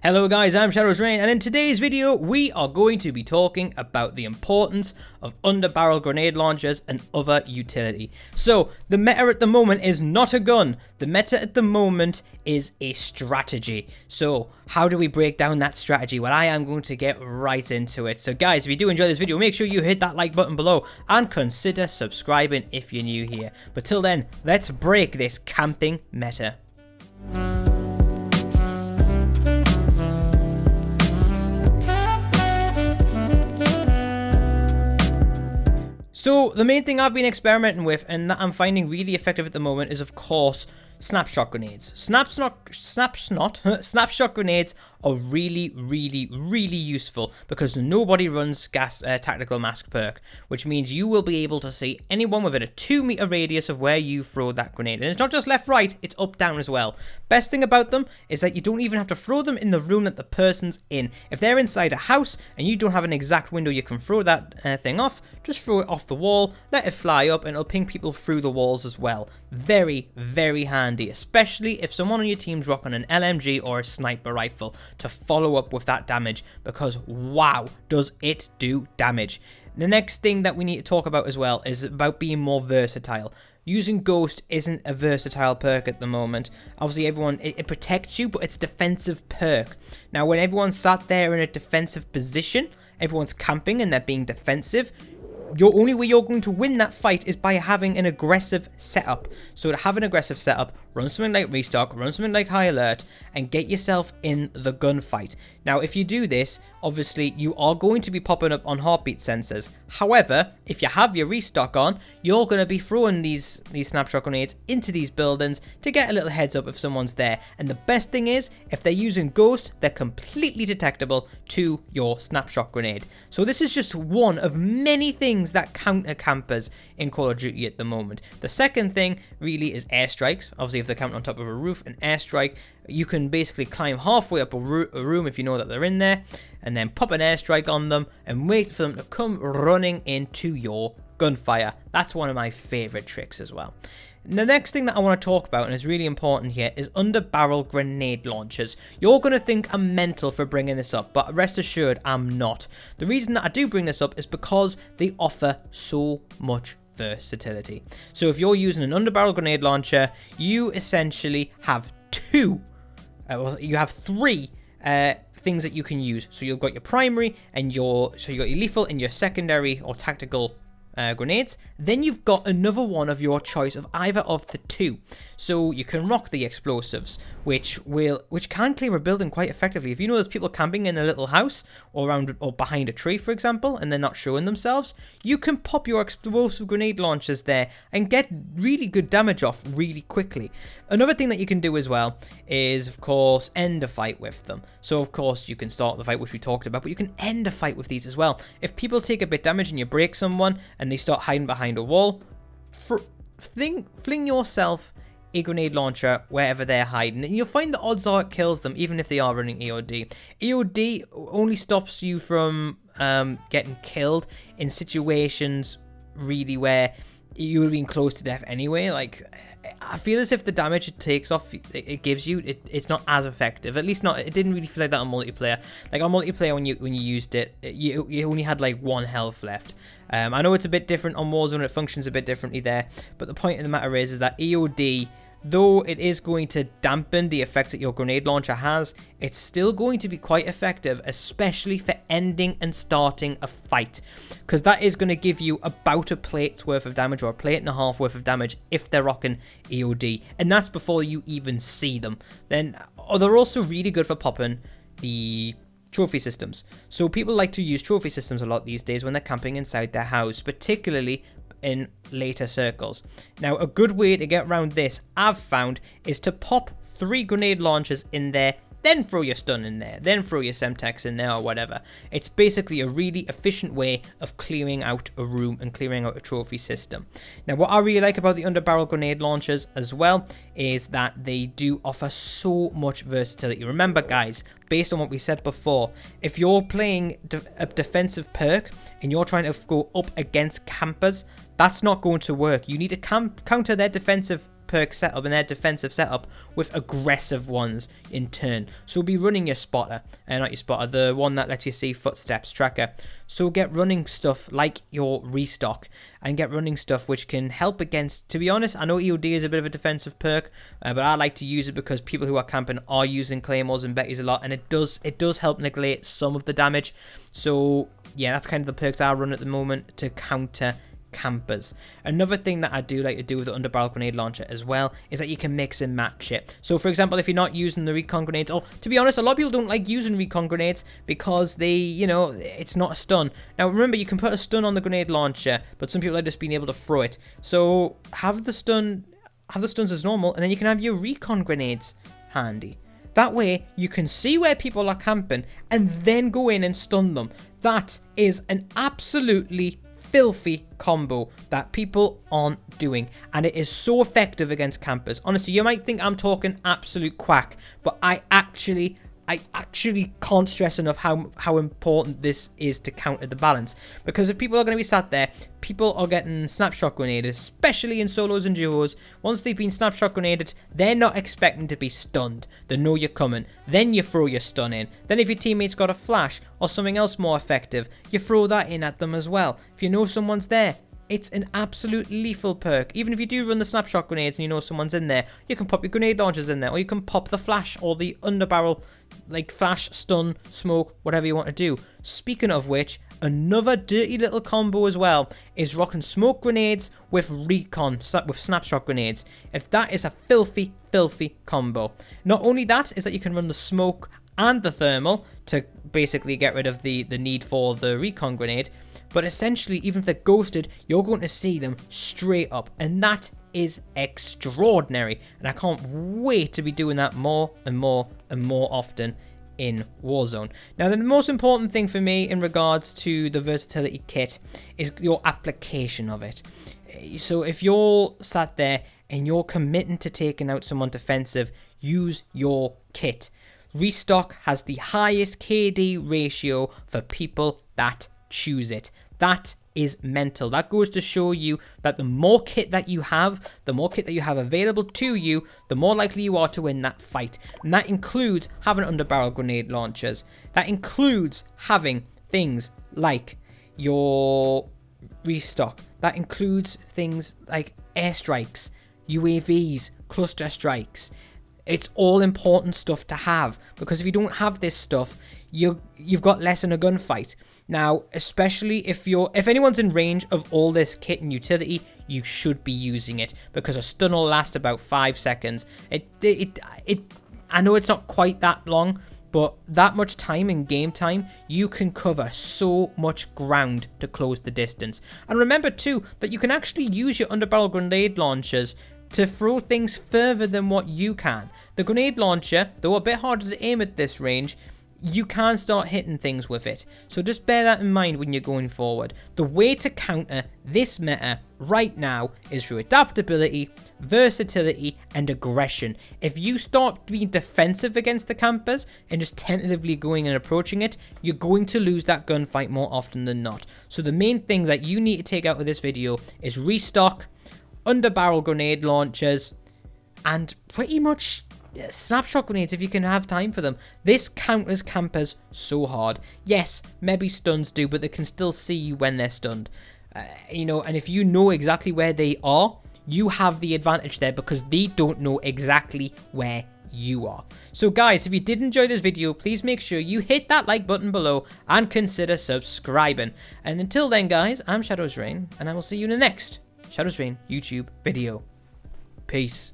Hello guys, I'm Shadow's Rain, and in today's video we are going to be talking about the importance of under-barrel grenade launchers and other utility. So, the meta at the moment is not a gun, the meta at the moment is a strategy. So, how do we break down that strategy? Well, I am going to get right into it. So guys, if you do enjoy this video, make sure you hit that like button below and consider subscribing if you're new here. But till then, let's break this camping meta. So the main thing I've been experimenting with and that I'm finding really effective at the moment is, of course, snapshot grenades. Snapshot grenades are really useful because nobody runs tactical mask perk, which means you will be able to see anyone within a 2-meter radius of where you throw that grenade. And it's not just left, right, it's up, down as well. Best thing about them is that you don't even have to throw them in the room that the person's in. If they're inside a house and you don't have an exact window you can throw that thing off, just throw it off the wall, let it fly up, and it'll ping people through the walls as well. Very handy, especially if someone on your team's rocking an LMG or a sniper rifle to follow up with that damage, because wow, does it do damage. The next thing that we need to talk about as well is about being more versatile. Using Ghost isn't a versatile perk at the moment. Obviously everyone, it protects you, but it's defensive perk. Now when everyone's sat there in a defensive position, everyone's camping and they're being defensive, your only way you're going to win that fight is by having an aggressive setup. So to have an aggressive setup, run something like Restock, run something like High Alert, and get yourself in the gunfight. Now if you do this, obviously you are going to be popping up on heartbeat sensors. However, if you have your Restock on, you're going to be throwing these snapshot grenades into these buildings to get a little heads up if someone's there. And the best thing is, if they're using Ghost, they're completely detectable to your snapshot grenade. So this is just one of many things that counter campers in Call of Duty at the moment. The second thing really is airstrikes. Obviously if they're camping on top of a roof, an airstrike, you can basically climb halfway up a room if you know that they're in there, and then pop an airstrike on them and wait for them to come running into your gunfire. That's one of my favorite tricks as well. The next thing that I want to talk about, and it's really important here, is under-barrel grenade launchers. You're going to think I'm mental for bringing this up, but rest assured I'm not. The reason that I do bring this up is because they offer so much versatility. So if you're using an under-barrel grenade launcher, you essentially have you have three things that you can use. So you've got your primary and you got your lethal and your secondary or tactical grenades. Then you've got another one of your choice of either of the two. So you can rock the explosives, which can clear a building quite effectively. If you know there's people camping in a little house or around or behind a tree, for example, and they're not showing themselves, you can pop your explosive grenade launchers there and get really good damage off really quickly. Another thing that you can do as well is, of course, end a fight with them. So of course you can start the fight, which we talked about, but you can end a fight with these as well. If people take a bit damage and you break someone and they start hiding behind a wall, fling yourself a grenade launcher wherever they're hiding, and you'll find the odds are it kills them even if they are running EOD. EOD only stops you from getting killed in situations really where you would have been close to death anyway. Like, I feel as if the damage it takes off it gives you, it's not as effective. At least not, it didn't really feel like that on multiplayer. Like on multiplayer when you used it, you only had like 1 health left. I know it's a bit different on Warzone, it functions a bit differently there, but the point of the matter is that EOD, though it is going to dampen the effects that your grenade launcher has, it's still going to be quite effective, especially for ending and starting a fight, because that is going to give you about a plate's worth of damage or a plate and a half worth of damage if they're rocking EOD, and that's before you even see them. Then they're also really good for popping the trophy systems. So people like to use trophy systems a lot these days when they're camping inside their house, particularly in later circles. Now a good way to get around this, I've found, is to pop 3 grenade launchers in there, then throw your stun in there, then throw your Semtex in there or whatever. It's basically a really efficient way of clearing out a room and clearing out a trophy system. Now what I really like about the under-barrel grenade launchers as well is that they do offer so much versatility. Remember guys, based on what we said before, if you're playing a defensive perk and you're trying to go up against campers, that's not going to work. You need to counter their defensive perk setup and their defensive setup with aggressive ones in turn. So be running your spotter, not your spotter, the one that lets you see footsteps tracker. So get running stuff like your restock and get running stuff which can help against, to be honest, I know EOD is a bit of a defensive perk, but I like to use it because people who are camping are using claymores and betties a lot, and it does help negate some of the damage. So yeah, that's kind of the perks I run at the moment to counter campers. Another thing that I do like to do with the underbarrel grenade launcher as well is that you can mix and match it. So for example, if you're not using the recon grenades, or to be honest, a lot of people don't like using recon grenades because they, you know, it's not a stun. Now remember, you can put a stun on the grenade launcher, but some people like just being able to throw it. So have the stuns as normal, and then you can have your recon grenades handy. That way, you can see where people are camping and then go in and stun them. That is an absolutely filthy combo that people aren't doing, and it is so effective against campers. Honestly, you might think I'm talking absolute quack, but I actually can't stress enough how important this is to counter the balance. Because if people are going to be sat there, people are getting snapshot grenaded, especially in solos and duos. Once they've been snapshot grenaded, they're not expecting to be stunned. They know you're coming. Then you throw your stun in. Then if your teammate's got a flash or something else more effective, you throw that in at them as well. If you know someone's there, it's an absolute lethal perk. Even if you do run the snapshot grenades and you know someone's in there, you can pop your grenade launchers in there, or you can pop the flash or the underbarrel, like flash, stun, smoke, whatever you want to do. Speaking of which, another dirty little combo as well is rocking smoke grenades with recon, with snapshot grenades. If that is a filthy, filthy combo. Not only that, is that you can run the smoke and the thermal to basically get rid of the need for the recon grenade. But essentially, even if they're ghosted, you're going to see them straight up. And that is extraordinary. And I can't wait to be doing that more and more and more often in Warzone. Now, the most important thing for me in regards to the versatility kit is your application of it. So if you're sat there and you're committing to taking out someone defensive, use your kit. Restock has the highest KD ratio for people that choose it. That is mental. That goes to show you that the more kit that you have, available to you, the more likely you are to win that fight. And that includes having underbarrel grenade launchers. That includes having things like your restock. That includes things like airstrikes, UAVs, cluster strikes. It's all important stuff to have, because if you don't have this stuff, you've got less in a gunfight. Now, especially if anyone's in range of all this kit and utility, you should be using it, because a stun will last about 5 seconds. I know it's not quite that long, but that much time in game time, you can cover so much ground to close the distance. And remember too that you can actually use your underbarrel grenade launchers to throw things further than what you can. The grenade launcher, though a bit harder to aim at this range, you can start hitting things with it. So just bear that in mind when you're going forward. The way to counter this meta right now is through adaptability, versatility, and aggression. If you start being defensive against the campers and just tentatively going and approaching it, you're going to lose that gunfight more often than not. So the main things that you need to take out of this video is restock, underbarrel grenade launchers, and pretty much snapshot grenades if you can have time for them. This counters campers so hard. Yes, maybe stuns do, but they can still see you when they're stunned. And if you know exactly where they are, you have the advantage there, because they don't know exactly where you are. So guys, if you did enjoy this video, please make sure you hit that like button below and consider subscribing. And until then guys, I'm Shadows Rain, and I will see you in the next Shadows Rain YouTube video. Peace.